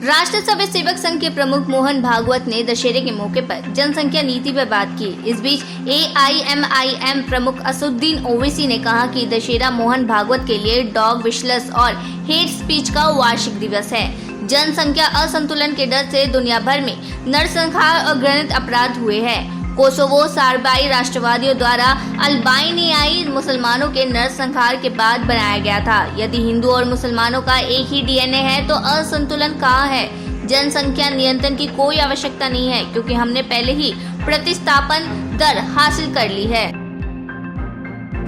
राष्ट्र स्वयं सेवक संघ के प्रमुख मोहन भागवत ने दशहरे के मौके पर जनसंख्या नीति पर बात की। इस बीच AIMIM प्रमुख असदुद्दीन ओवैसी ने कहा कि दशहरा मोहन भागवत के लिए डॉग विशलेस और हेट स्पीच का वार्षिक दिवस है। जनसंख्या असंतुलन के डर से दुनिया भर में नरसंहार और घृणित अपराध हुए हैं। कोसोवो सर्बियाई राष्ट्रवादियों द्वारा अल्बानियाई मुसलमानों के नरसंहार के बाद बनाया गया था। यदि हिंदू और मुसलमानों का एक ही DNA है तो असंतुलन कहाँ है? जनसंख्या नियंत्रण की कोई आवश्यकता नहीं है क्योंकि हमने पहले ही प्रतिस्थापन दर हासिल कर ली है।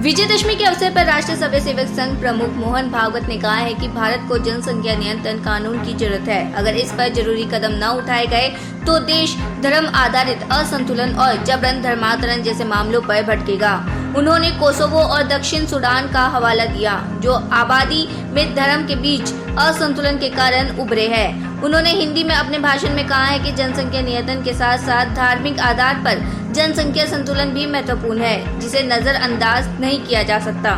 विजयदशमी के अवसर पर राष्ट्रीय स्वयं सेवक संघ प्रमुख मोहन भागवत ने कहा है कि भारत को जनसंख्या नियंत्रण कानून की जरूरत है। अगर इस पर जरूरी कदम न उठाए गए तो देश धर्म आधारित असंतुलन और जबरन धर्मांतरण जैसे मामलों पर भटकेगा। उन्होंने कोसोवो और दक्षिण सूडान का हवाला दिया, जो आबादी में धर्म के बीच असंतुलन के कारण उभरे हैं। उन्होंने हिंदी में अपने भाषण में कहा है कि जनसंख्या नियंत्रण के साथ साथ धार्मिक आधार पर जनसंख्या संतुलन भी महत्वपूर्ण है, जिसे नजरअंदाज नहीं किया जा सकता।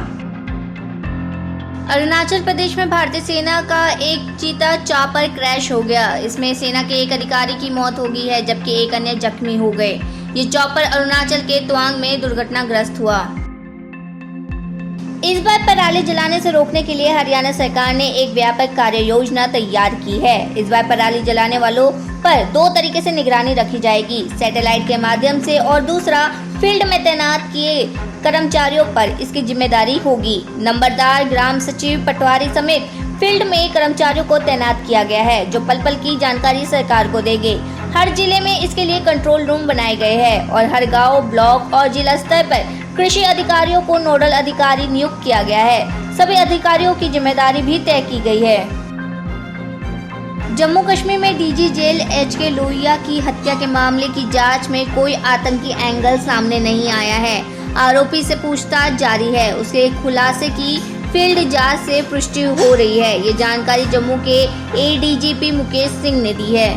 अरुणाचल प्रदेश में भारतीय सेना का एक चीता चॉपर क्रैश हो गया। इसमें सेना के एक अधिकारी की मौत हो गई है जबकि एक अन्य जख्मी हो गए। ये चॉपर अरुणाचल के तवांग में दुर्घटनाग्रस्त हुआ। इस बार पराली जलाने से रोकने के लिए हरियाणा सरकार ने एक व्यापक कार्य योजना तैयार की है। इस बार पराली जलाने वालों पर 2 तरीके से निगरानी रखी जाएगी, सैटेलाइट के माध्यम से और दूसरा फील्ड में तैनात किए कर्मचारियों पर इसकी जिम्मेदारी होगी। नंबरदार, ग्राम सचिव, पटवारी समेत फील्ड में कर्मचारियों को तैनात किया गया है जो पल पल की जानकारी सरकार को देंगे। हर जिले में इसके लिए कंट्रोल रूम बनाए गए हैं और हर गांव, ब्लॉक और जिला स्तर पर कृषि अधिकारियों को नोडल अधिकारी नियुक्त किया गया है। सभी अधिकारियों की जिम्मेदारी भी तय की गई है। जम्मू कश्मीर में DG जेल HK लोहिया की हत्या के मामले की जांच में कोई आतंकी एंगल सामने नहीं आया है। आरोपी से पूछताछ जारी है। उसके खुलासे की फील्ड जांच से पुष्टि हो रही है। ये जानकारी जम्मू के ADGP मुकेश सिंह ने दी है।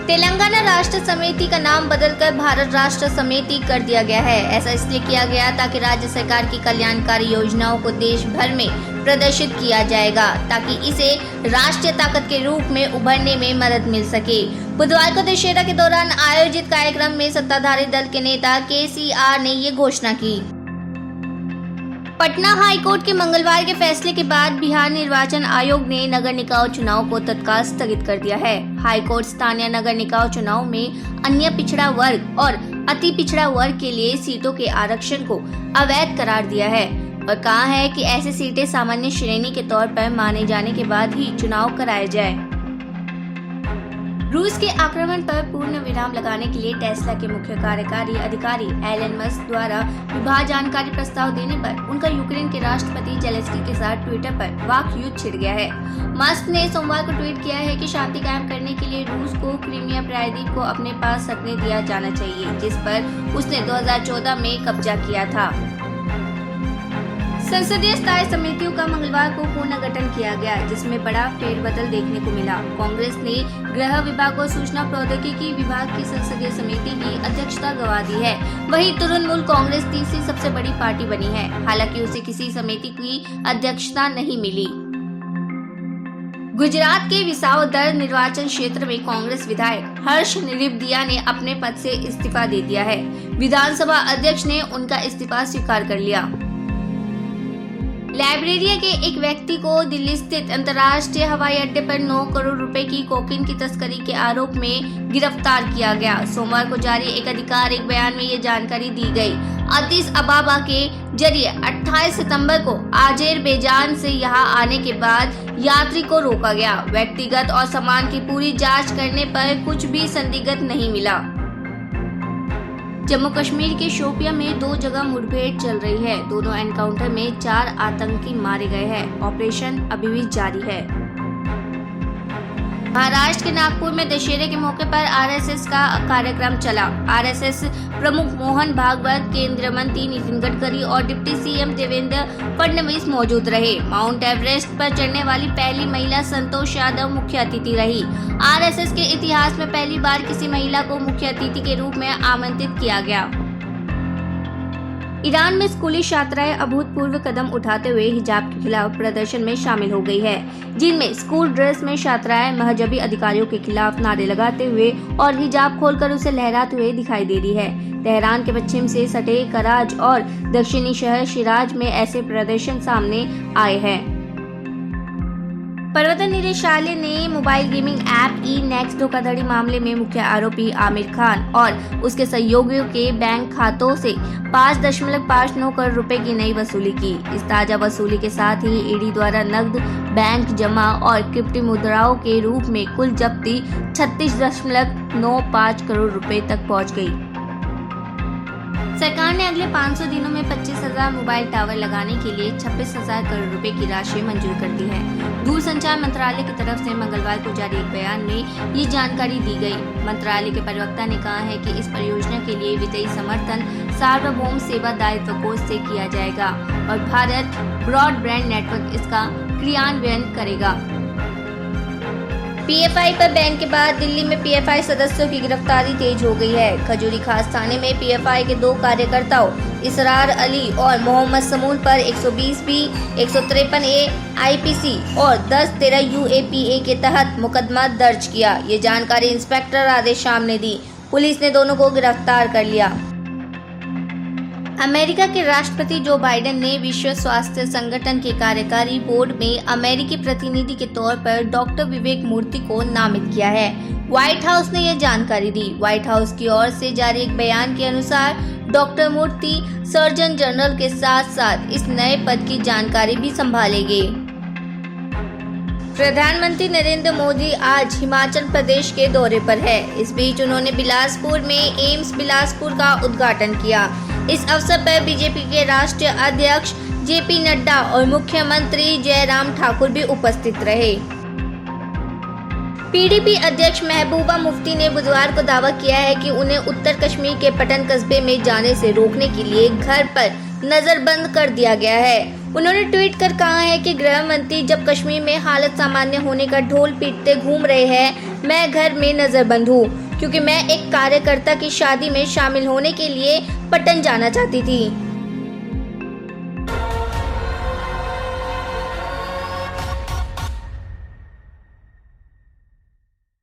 तेलंगाना राष्ट्र समिति का नाम बदलकर भारत राष्ट्र समिति कर दिया गया है। ऐसा इसलिए किया गया ताकि राज्य सरकार की कल्याणकारी योजनाओं को देश भर में प्रदर्शित किया जाएगा ताकि इसे राष्ट्रीय ताकत के रूप में उभरने में मदद मिल सके। बुधवार को दशहरा के दौरान आयोजित कार्यक्रम में सत्ताधारी दल के नेता KCR ने ये घोषणा की। पटना हाईकोर्ट के मंगलवार के फैसले के बाद बिहार निर्वाचन आयोग ने नगर निकाय चुनाव को तत्काल स्थगित कर दिया है। हाईकोर्ट स्थानीय नगर निकाय चुनाव में अन्य पिछड़ा वर्ग और अति पिछड़ा वर्ग के लिए सीटों के आरक्षण को अवैध करार दिया है और कहा है कि ऐसी सीटें सामान्य श्रेणी के तौर पर माने जाने के बाद ही चुनाव कराए जाए। रूस के आक्रमण पर पूर्ण विराम लगाने के लिए टेस्ला के मुख्य कार्यकारी अधिकारी एलन मस्क द्वारा विवाद जानकारी प्रस्ताव देने पर उनका यूक्रेन के राष्ट्रपति जेलेंस्की के साथ ट्विटर पर वाक युद्ध छिड़ गया है। मस्क ने सोमवार को ट्वीट किया है कि शांति कायम करने के लिए रूस को क्रीमिया प्रायद्वीप को अपने पास रखने दिया जाना चाहिए, जिस पर उसने 2014 में कब्जा किया था। संसदीय स्थायी समितियों का मंगलवार को पुनर्गठन किया गया, जिसमें बड़ा फेरबदल देखने को मिला। कांग्रेस ने गृह विभाग और सूचना प्रौद्योगिकी विभाग की संसदीय समिति की अध्यक्षता गंवा दी है। वहीं तृणमूल कांग्रेस तीसरी सबसे बड़ी पार्टी बनी है, हालांकि उसे किसी समिति की अध्यक्षता नहीं मिली। गुजरात के विसावदर निर्वाचन क्षेत्र में कांग्रेस विधायक हर्ष निरिबदिया ने अपने पद से इस्तीफा दे दिया है। विधानसभा अध्यक्ष ने उनका इस्तीफा स्वीकार कर लिया। लाइब्रेरिया के एक व्यक्ति को दिल्ली स्थित अंतर्राष्ट्रीय हवाई अड्डे पर 9 करोड़ रुपए की कोकीन की तस्करी के आरोप में गिरफ्तार किया गया। सोमवार को जारी एक आधिकारिक बयान में ये जानकारी दी गई। अदीस अबाबा के जरिए 28 सितंबर को अजरबैजान से यहां आने के बाद यात्री को रोका गया। व्यक्तिगत और सामान की पूरी जांच करने पर कुछ भी संदिग्ध नहीं मिला। जम्मू कश्मीर के शोपियां में 2 जगह मुठभेड़ चल रही है। दोनों एनकाउंटर में 4 आतंकी मारे गए हैं। ऑपरेशन अभी भी जारी है। महाराष्ट्र के नागपुर में दशहरे के मौके पर RSS का कार्यक्रम चला। RSS प्रमुख मोहन भागवत, केंद्रीय मंत्री नितिन गडकरी और डिप्टी CM देवेंद्र फडणवीस मौजूद रहे। माउंट एवरेस्ट पर चढ़ने वाली पहली महिला संतोष यादव मुख्य अतिथि रही। RSS के इतिहास में पहली बार किसी महिला को मुख्य अतिथि के रूप में आमंत्रित किया गया। ईरान में स्कूली छात्राएं अभूतपूर्व कदम उठाते हुए हिजाब के खिलाफ प्रदर्शन में शामिल हो गई है, जिनमें स्कूल ड्रेस में छात्राएं महजबी अधिकारियों के खिलाफ नारे लगाते हुए और हिजाब खोलकर उसे लहराते हुए दिखाई दे रही है। तेहरान के पश्चिम से सटे कराज और दक्षिणी शहर शिराज में ऐसे प्रदर्शन सामने आए हैं। प्रवर्तन निदेशालय ने मोबाइल गेमिंग ऐप ई-नेक्स धोखाधड़ी मामले में मुख्य आरोपी आमिर खान और उसके सहयोगियों के बैंक खातों से 5.59 करोड़ रुपए की नई वसूली की। इस ताजा वसूली के साथ ही ईडी द्वारा नकद, बैंक जमा और क्रिप्टो मुद्राओं के रूप में कुल जब्ती 36.95 करोड़ रुपए तक पहुंच गई। सरकार ने अगले 500 दिनों में 25,000 मोबाइल टावर लगाने के लिए 26,000 करोड़ रुपए की राशि मंजूर कर दी है। दूरसंचार मंत्रालय की तरफ से मंगलवार को जारी एक बयान में ये जानकारी दी गई। मंत्रालय के प्रवक्ता ने कहा है कि इस परियोजना के लिए वित्तीय समर्थन सार्वभौम सेवा दायित्व कोष से किया जाएगा और भारत ब्रॉडबैंड नेटवर्क इसका क्रियान्वयन करेगा। पीएफआई पर बैन के बाद दिल्ली में पीएफआई सदस्यों की गिरफ्तारी तेज हो गई है। खजूरी खास थाने में पीएफआई के 2 कार्यकर्ताओं इसरार अली और मोहम्मद समूल पर 120B, 153A आईपीसी और 10-13 यूएपीए के तहत मुकदमा दर्ज किया। ये जानकारी इंस्पेक्टर राधेश्याम ने दी। पुलिस ने दोनों को गिरफ्तार कर लिया। अमेरिका के राष्ट्रपति जो बाइडेन ने विश्व स्वास्थ्य संगठन के कार्यकारी बोर्ड में अमेरिकी प्रतिनिधि के तौर पर डॉक्टर विवेक मूर्ति को नामित किया है। व्हाइट हाउस ने यह जानकारी दी। व्हाइट हाउस की ओर से जारी एक बयान के अनुसार डॉक्टर मूर्ति सर्जन जनरल के साथ साथ इस नए पद की जानकारी भी संभालेंगे। प्रधानमंत्री नरेंद्र मोदी आज हिमाचल प्रदेश के दौरे पर है। इस बीच उन्होंने बिलासपुर में एम्स बिलासपुर का उद्घाटन किया। इस अवसर पर बीजेपी के राष्ट्रीय अध्यक्ष जेपी नड्डा और मुख्यमंत्री जयराम ठाकुर भी उपस्थित रहे। पीडीपी अध्यक्ष महबूबा मुफ्ती ने बुधवार को दावा किया है कि उन्हें उत्तर कश्मीर के पटन कस्बे में जाने से रोकने के लिए घर पर नजरबंद कर दिया गया है। उन्होंने ट्वीट कर कहा है कि गृह मंत्री जब कश्मीर में हालत सामान्य होने का ढोल पीटते घूम रहे हैं, मैं घर में नजरबंद हूँ क्योंकि मैं एक कार्यकर्ता की शादी में शामिल होने के लिए पटन जाना चाहती थी।